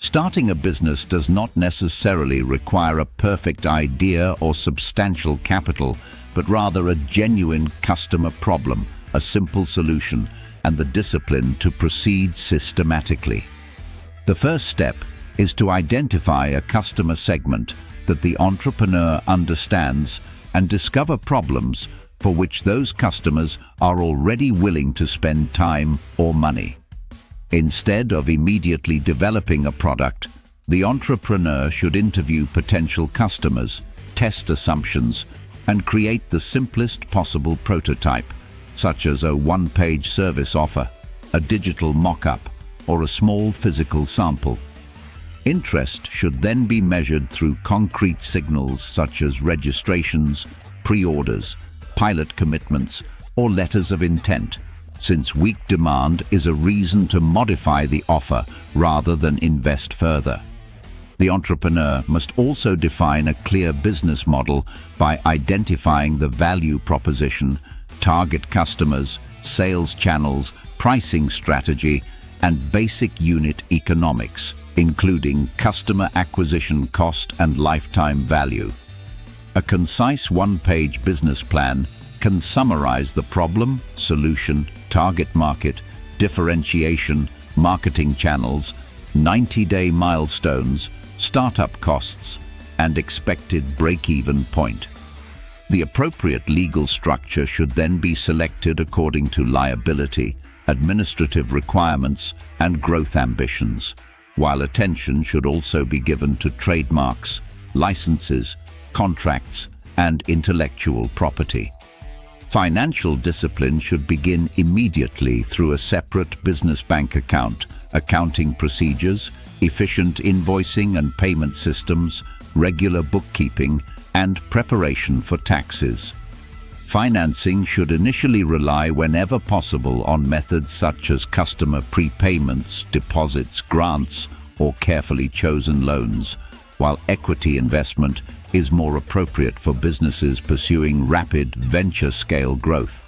Starting a business does not necessarily require a perfect idea or substantial capital, but rather a genuine customer problem, a simple solution, and the discipline to proceed systematically. The first step is to identify a customer segment that the entrepreneur understands and discover problems for which those customers are already willing to spend time or money. Instead of immediately developing a product, the entrepreneur should interview potential customers, test assumptions, and create the simplest possible prototype, such as a one-page service offer, a digital mock-up, or a small physical sample. Interest should then be measured through concrete signals such as registrations, pre-orders, pilot commitments, or letters of intent, since weak demand is a reason to modify the offer rather than invest further. The entrepreneur must also define a clear business model by identifying the value proposition, target customers, sales channels, pricing strategy, and basic unit economics, including customer acquisition cost and lifetime value. A concise one-page business plan can summarize the problem, solution, target market, differentiation, marketing channels, 90-day milestones, startup costs, and expected break-even point. The appropriate legal structure should then be selected according to liability, administrative requirements, and growth ambitions, while attention should also be given to trademarks, licenses, contracts, and intellectual property. Financial discipline should begin immediately through a separate business bank account, accounting procedures, efficient invoicing and payment systems, regular bookkeeping, and preparation for taxes. Financing should initially rely whenever possible on methods such as customer prepayments, deposits, grants, or carefully chosen loans, while equity investment is more appropriate for businesses pursuing rapid venture-scale growth.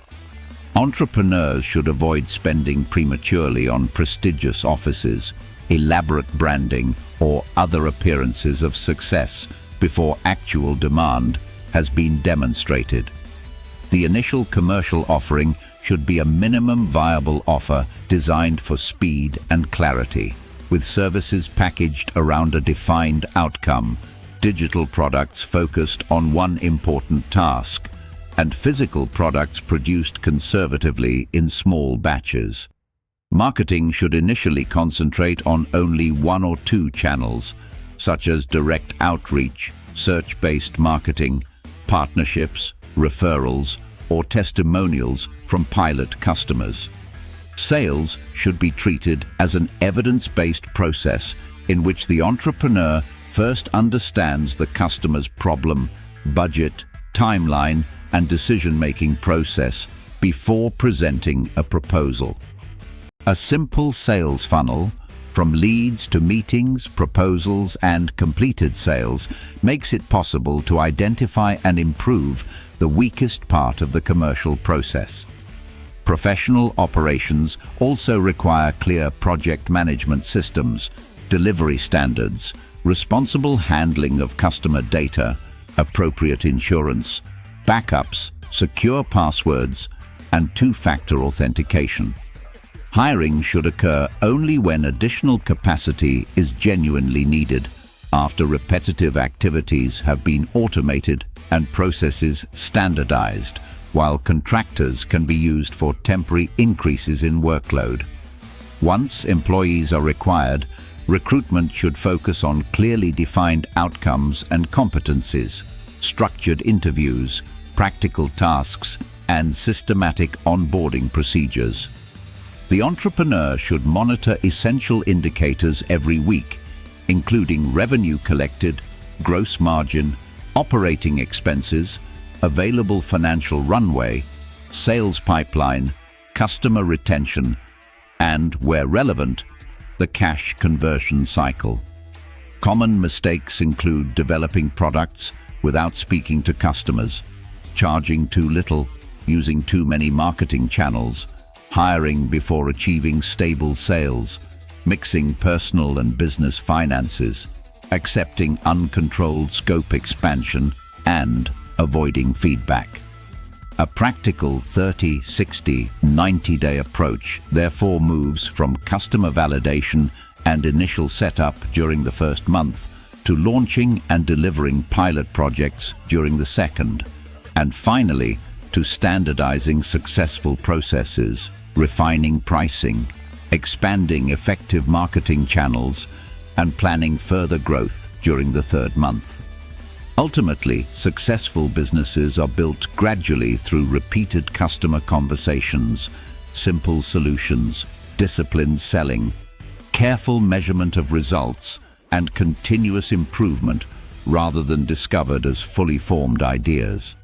Entrepreneurs should avoid spending prematurely on prestigious offices, elaborate branding, or other appearances of success before actual demand has been demonstrated. The initial commercial offering should be a minimum viable offer designed for speed and clarity, with services packaged around a defined outcome, digital products focused on one important task, and physical products produced conservatively in small batches. Marketing should initially concentrate on only one or two channels, such as direct outreach, search-based marketing, partnerships, referrals, or testimonials from pilot customers. Sales should be treated as an evidence-based process in which the entrepreneur first understands the customer's problem, budget, timeline, and decision-making process before presenting a proposal. A simple sales funnel, from leads to meetings, proposals, and completed sales, makes it possible to identify and improve the weakest part of the commercial process. Professional operations also require clear project management systems, delivery standards, responsible handling of customer data, appropriate insurance, backups, secure passwords, and two-factor authentication. Hiring should occur only when additional capacity is genuinely needed, after repetitive activities have been automated and processes standardized, while contractors can be used for temporary increases in workload. Once employees are required, recruitment should focus on clearly defined outcomes and competencies, structured interviews, practical tasks, and systematic onboarding procedures. The entrepreneur should monitor essential indicators every week, including revenue collected, gross margin, operating expenses, available financial runway, sales pipeline, customer retention, and, where relevant, the cash conversion cycle. Common mistakes include developing products without speaking to customers, charging too little, using too many marketing channels, hiring before achieving stable sales, mixing personal and business finances, accepting uncontrolled scope expansion, and avoiding feedback. A practical 30, 60, 90-day approach therefore moves from customer validation and initial setup during the first month to launching and delivering pilot projects during the second, and finally to standardizing successful processes, refining pricing, expanding effective marketing channels, and planning further growth during the third month. Ultimately, successful businesses are built gradually through repeated customer conversations, simple solutions, disciplined selling, careful measurement of results, and continuous improvement rather than discovered as fully formed ideas.